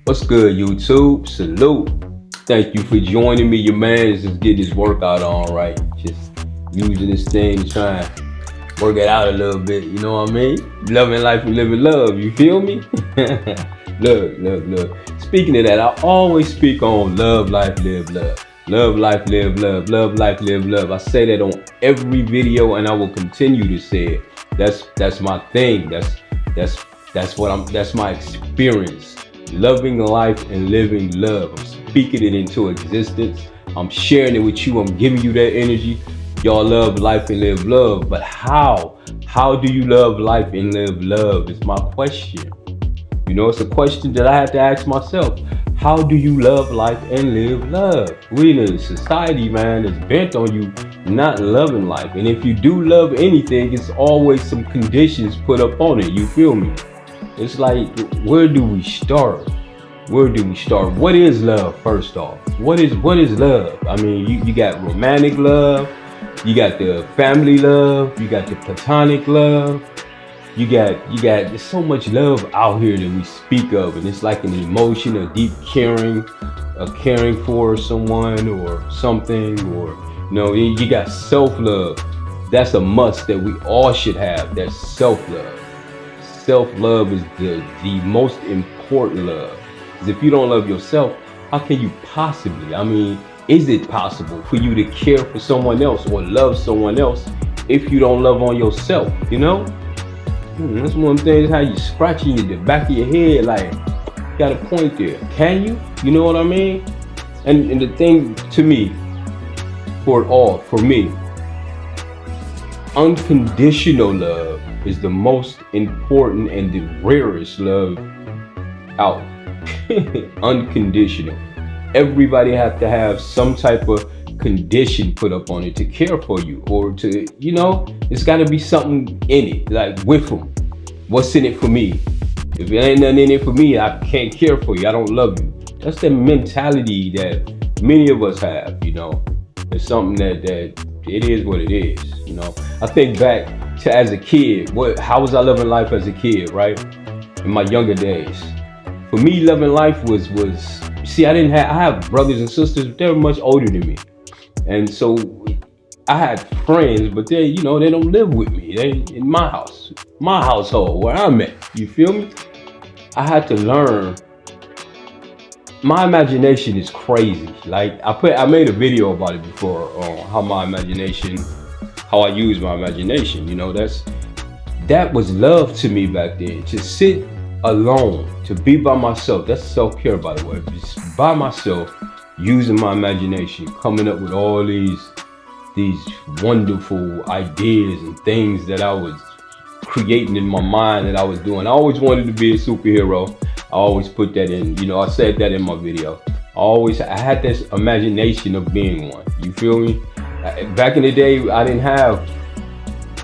What's good, YouTube? Salute. Thank you for joining me, your man. Just getting this workout on, right? Just using this thing to try and work it out a little bit. You know what I mean? Loving life and living love. You feel me? Look. Speaking of that, I always speak on love, life, live, love. Love, life, live, love. Love, life, live, love. I say that on every video, and I will continue to say it. That's my thing. That's my experience. Loving life and living love. I'm speaking it into existence. I'm sharing it with you. I'm giving you that energy. Y'all love life and live love. But how? How do you love life and live love? Is my question. You know, it's a question that I have to ask myself. How do you love life and live love? We in a society, man, that's bent on you not loving life. And if you do love anything, it's always some conditions put up on it. You feel me? It's like, where do we start? What is love, first off? What is love? I mean, you got romantic love, you got the family love, you got the platonic love, you got there's so much love out here that we speak of, and it's like an emotion, a deep caring, a caring for someone or something, or you got self-love. That's a must that we all should have. That's self-love. Self-love is the most important love. Because if you don't love yourself, how can you possibly, is it possible for you to care for someone else or love someone else if you don't love on yourself, That's one thing, how you scratching the back of your head, like, got a point there. Can you? You know what I mean? And the thing to me, for me, unconditional love is the most important and the rarest love out. Unconditional. Everybody have to have some type of condition put up on it to care for you, or to, it's got to be something in it, like with them. What's in it for me? If it ain't nothing in it for me, I can't care for you. I don't love you. That's the mentality that many of us have. It's something that it is what it is. I think back to as a kid, how was I loving life as a kid, right? In my younger days. For me, loving life was I have brothers and sisters, but they were much older than me. And so I had friends, but they don't live with me. They in my house, my household, where I'm at. You feel me? I had to learn. My imagination is crazy. Like I made a video about it before on how I use my imagination. That was love to me back then. To sit alone, to be by myself. That's self-care, by the way. Just by myself, using my imagination, coming up with all these wonderful ideas and things that I was creating in my mind that I was doing. I always wanted to be a superhero. I always put that in, I said that in my video. I had this imagination of being one. You feel me? Back in the day, I didn't have,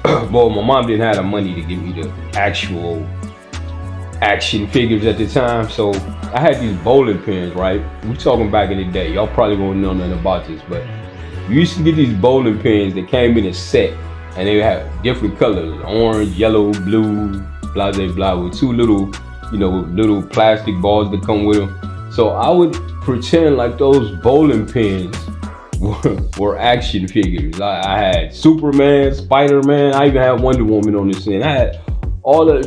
my mom didn't have the money to give me the actual action figures at the time. So I had these bowling pins, right? We talking back in the day. Y'all probably won't know nothing about this, but you used to get these bowling pins that came in a set, and they had different colors: orange, yellow, blue, blah, blah, blah, with two little plastic balls that come with them. So I would pretend like those bowling pins were action figures. I had Superman, Spider-Man. I even had Wonder Woman on this thing. I had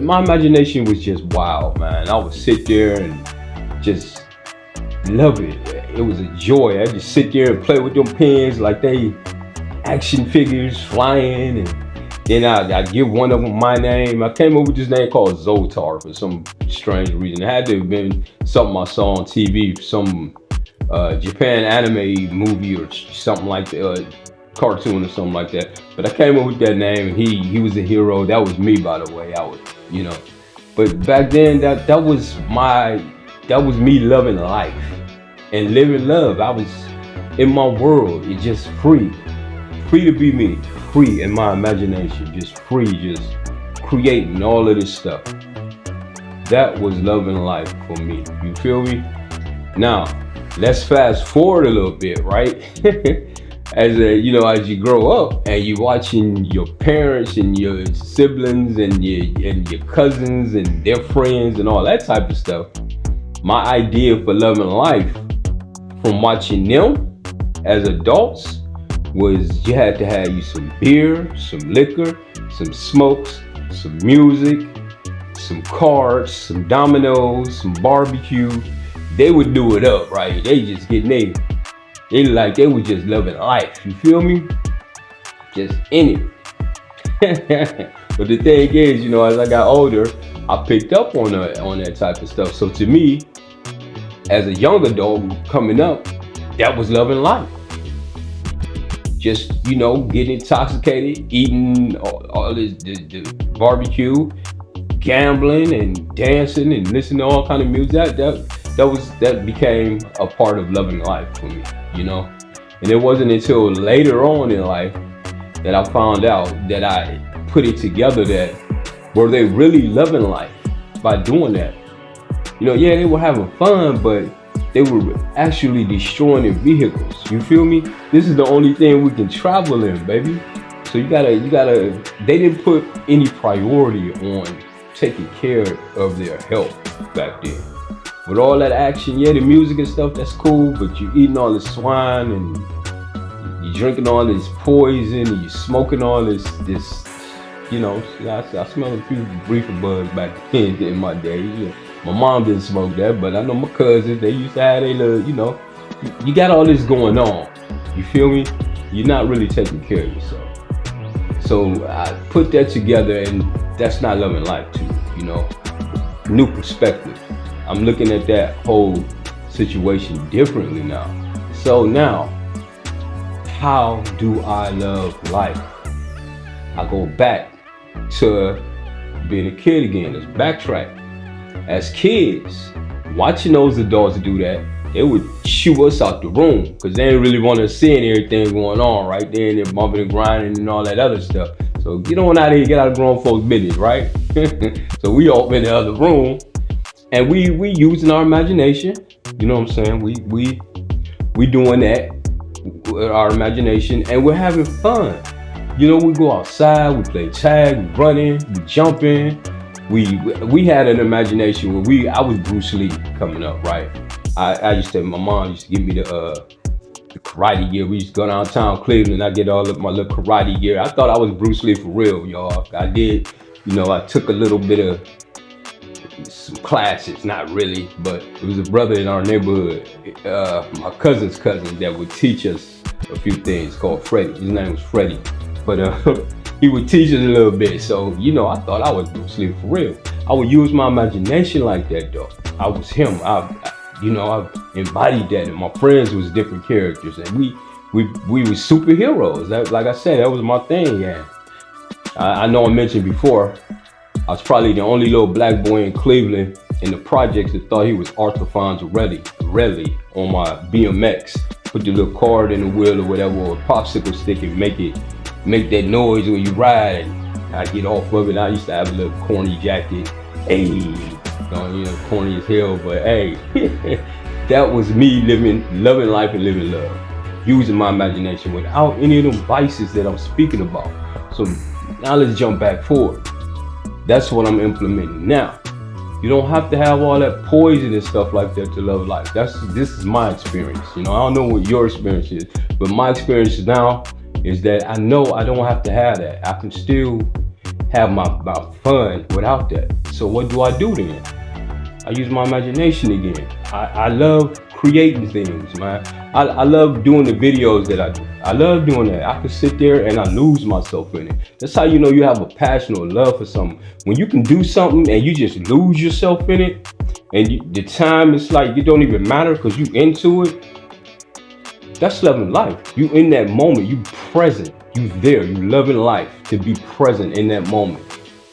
my imagination was just wild, man. I would sit there and just love it. It was a joy. I just sit there and play with them pins like they action figures flying, and then I give one of them my name. I came up with this name called Zoltar for some strange reason. It had to have been something I saw on TV, some Japan anime movie or something like that, cartoon or something like that. But I came up with that name, and he was a hero. That was me, by the way. But back then, that was me loving life and living love. I was in my world. It's just free to be me, free in my imagination, just free, just creating all of this stuff. That was loving life for me. You feel me? Now, let's fast forward a little bit, right? As you grow up and you watching your parents and your siblings and your cousins and their friends and all that type of stuff, My idea for loving life from watching them as adults was you had to have you some beer, some liquor, some smokes, some music, some cards, some dominoes, some barbecue. They would do it up, right? They just getting they were just loving life. You feel me? Just in it. But the thing is, as I got older, I picked up on that type of stuff. So to me, as a young adult coming up, that was loving life. Just getting intoxicated, eating all this the barbecue, gambling and dancing and listening to all kind of music. That became a part of loving life for me. And it wasn't until later on in life that I found out that I put it together that were they really loving life by doing that? Yeah, they were having fun, but they were actually destroying their vehicles. You feel me? This is the only thing we can travel in, baby. So you gotta, they didn't put any priority on taking care of their health back then. With all that action, yeah, the music and stuff, that's cool, but you eating all this swine and you drinking all this poison and you smoking all this, I smell a few reefer buds back then in my day. Yeah. My mom didn't smoke that, but I know my cousins, they used to have their little, you got all this going on. You feel me? You're not really taking care of yourself. So I put that together, and that's not loving life too, New perspective. I'm looking at that whole situation differently now. So now, how do I love life? I go back to being a kid again. Let's backtrack. As kids, watching those adults do that, they would shoo us out the room because they didn't really want to see everything going on, right? They're in there bumping and grinding and all that other stuff. So get on out of here, get out of grown folks' business, right? So we all in the other room, and we using our imagination. You know what I'm saying? We doing that with our imagination, and we're having fun. We go outside, we play tag, we running, we jumping. We had an imagination where I was Bruce Lee coming up, right? I used to, my mom used to give me the karate gear. We used to go downtown Cleveland, I get all of my little karate gear. I thought I was Bruce Lee for real, y'all. I did, I took a little bit of some classes, not really, but it was a brother in our neighborhood, my cousin's cousin, that would teach us a few things called Freddie. His name was Freddie. But he would teach us a little bit. So, I thought I was Bruce Lee for real. I would use my imagination like that, though. I was him. I embodied that, and my friends was different characters, and we were superheroes. That, like I said, that was my thing. Yeah, I know I mentioned before, I was probably the only little black boy in Cleveland in the projects that thought he was Arthur Fonzarelli on my BMX. Put the little card in the wheel or whatever, or a popsicle stick, and make that noise when you ride. I get off of it. I used to have a little corny jacket. Hey, corny as hell, but hey, that was me loving life and living love, using my imagination without any of them vices that I'm speaking about. So now let's jump back forward. That's what I'm implementing now. You don't have to have all that poison and stuff like that to love life. This is my experience. I don't know what your experience is, but my experience now is that I know I don't have to have that. I can still have my fun without that. So what do I do then? I use my imagination again. I love creating things, man. I love doing the videos that I do. I love doing that. I can sit there and I lose myself in it. That's how you know you have a passion or love for something. When you can do something and you just lose yourself in it, and the time is like it don't even matter because you into it. That's loving life. You in that moment, you present, you there, you loving life to be present in that moment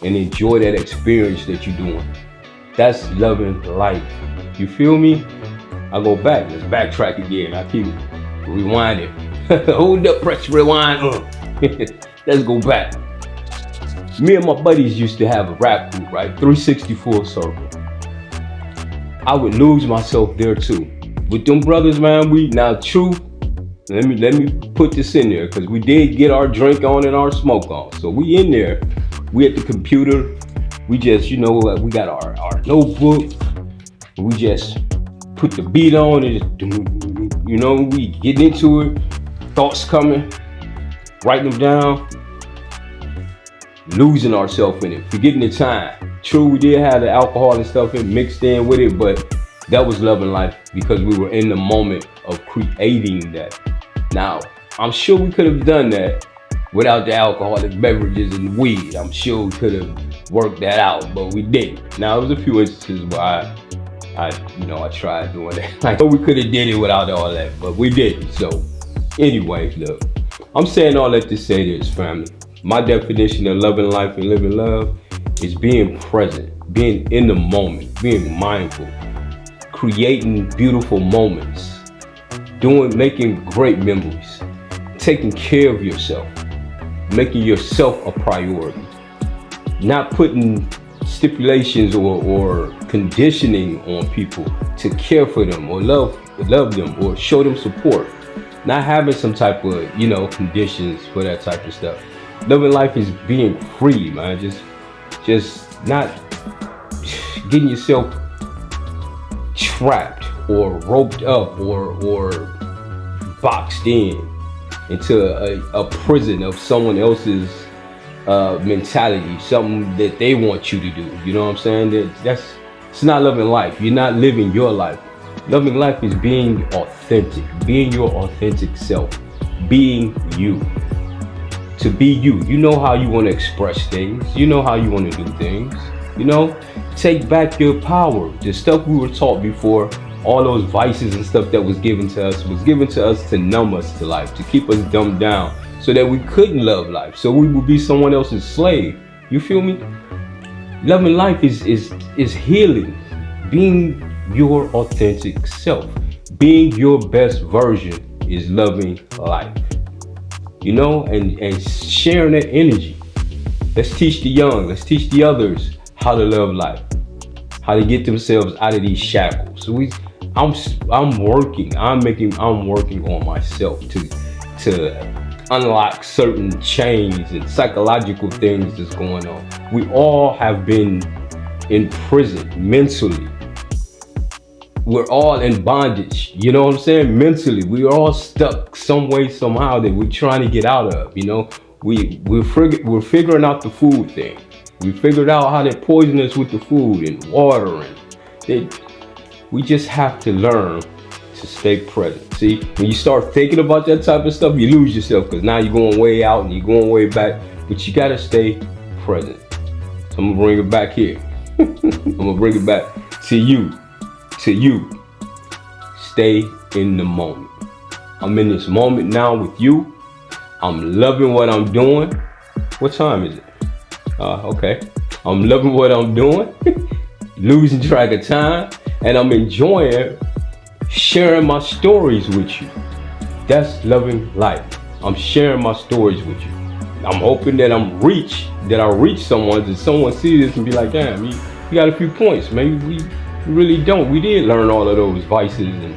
and enjoy that experience that you're doing. That's loving life. You feel me? I go back. Let's backtrack again. I keep rewinding. Hold up, press rewind. Let's go back. Me and my buddies used to have a rap group, right? 364 Circle. I would lose myself there too. With them brothers, man, let me put this in there because we did get our drink on and our smoke on. So we in there. We at the computer. We just, we got our notebook. We just put the beat on and we getting into it, thoughts coming, writing them down, losing ourselves in it, forgetting the time. True, we did have the alcohol and stuff mixed in with it, but that was loving life because we were in the moment of creating that. Now, I'm sure we could have done that without the alcoholic beverages and weed. I'm sure we could have worked that out, but we didn't. Now, there was a few instances where I tried doing it. Like, we could have did it without all that, but we didn't. So, anyways, look, I'm saying all that to say this, family. My definition of loving life and living love is being present, being in the moment, being mindful, creating beautiful moments, making great memories, taking care of yourself, making yourself a priority, not putting stipulations or conditioning on people to care for them or love them or show them support, not having some type of conditions for that type of stuff. Living life is being free, man. Just not getting yourself trapped or roped up or boxed into a prison of someone else's mentality, something that they want you to do. You know what I'm saying? It's not loving life. You're not living your life. Loving life is being authentic, being your authentic self, being you. To be you. You know how you want to express things. You know how you want to do things. Take back your power. The stuff we were taught before, all those vices and stuff that was given to us to numb us to life, to keep us dumbed down so that we couldn't love life, so we would be someone else's slave. You feel me? Loving life is healing, being your authentic self, being your best version is loving life. And sharing that energy. Let's teach the young, let's teach the others how to love life, how to get themselves out of these shackles. So I'm working on myself to unlock certain chains and psychological things that's going on. We all have been in prison mentally. We're all in bondage, you know what I'm saying? Mentally, we're all stuck some way, somehow that we're trying to get out of, We're figuring out the food thing. We figured out how they poison us with the food and water, and we just have to learn to stay present. See, when you start thinking about that type of stuff, you lose yourself because now you're going way out and you're going way back, but you gotta stay present. So I'm gonna bring it back here. I'm gonna bring it back to you. Stay in the moment. I'm in this moment now with you. I'm loving what I'm doing. What time is it? Okay. I'm loving what I'm doing. Losing track of time. And I'm enjoying sharing my stories with you. That's loving life. I'm sharing my stories with you. I'm hoping that I reach someone, that someone sees this and be like, damn, you got a few points. Maybe we really don't. We did learn all of those vices and,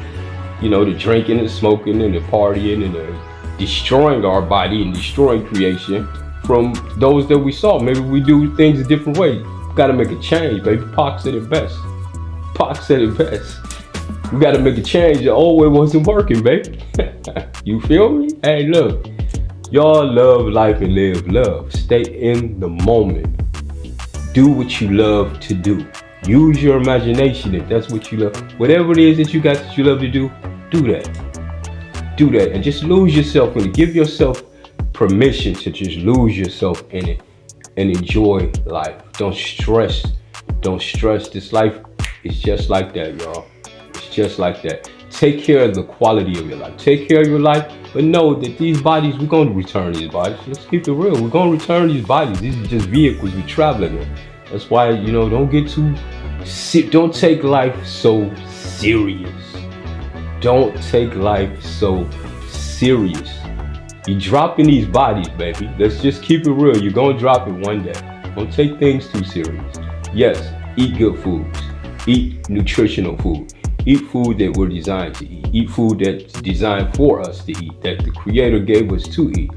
the drinking and smoking and the partying and the destroying our body and destroying creation from those that we saw. Maybe we do things a different way. Got to make a change, baby. Pac said it best. We got to make a change. The old way wasn't working, baby. You feel me? Hey, look. Y'all love life and live love. Stay in the moment. Do what you love to do. Use your imagination if that's what you love. Whatever it is that you got that you love to do, do that. Do that and just lose yourself in it. Give yourself permission to just lose yourself in it and enjoy life. Don't stress. This life is just like that, y'all. It's just like that. Take care of the quality of your life. Take care of your life, but know that these bodies, we're going to return these bodies. Let's keep it real. We're going to return these bodies. These are just vehicles we're traveling in. That's why, don't take life so serious. Don't take life so serious. You're dropping these bodies, baby. Let's just keep it real. You're going to drop it one day. Don't take things too serious. Yes, eat good foods. Eat nutritional food. Eat food that we're designed to eat. Eat food that's designed for us to eat, that the Creator gave us to eat.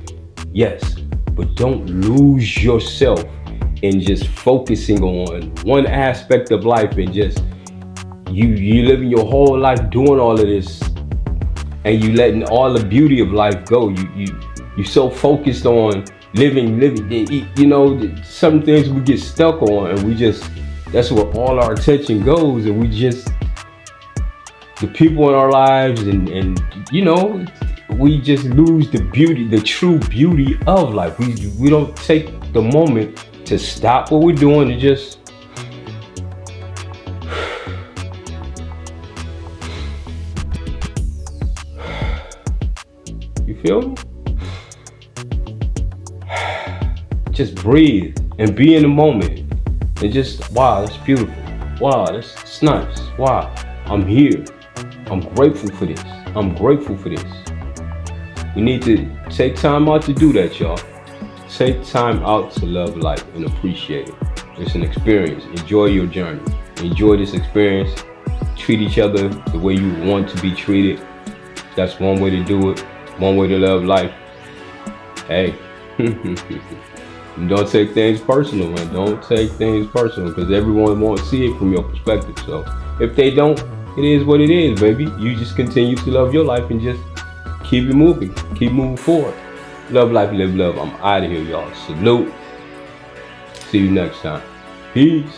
Yes, but don't lose yourself in just focusing on one aspect of life and just You living your whole life doing all of this, and you letting all the beauty of life go. You so focused on living. You know, some things we get stuck on, and we just, that's where all our attention goes, and we just, the people in our lives, and you know, we just lose the beauty, the true beauty of life. We don't take the moment to stop what we're doing and just you feel me? Just breathe and be in the moment and just, wow, that's beautiful. Wow, that's nice. Wow, I'm here. I'm grateful for this. I'm grateful for this. We need to take time out to do that, y'all. Take time out to love life and appreciate it. It's an experience. Enjoy your journey. Enjoy this experience. Treat each other the way you want to be treated. That's one way to do it. One way to love life. Hey, don't take things personal, man. Don't take things personal, because everyone won't see it from your perspective. So if they don't, it is what it is, baby. You just continue to love your life and just keep it moving. Keep moving forward. Love life, live love. I'm out of here, y'all. Salute. See you next time. Peace.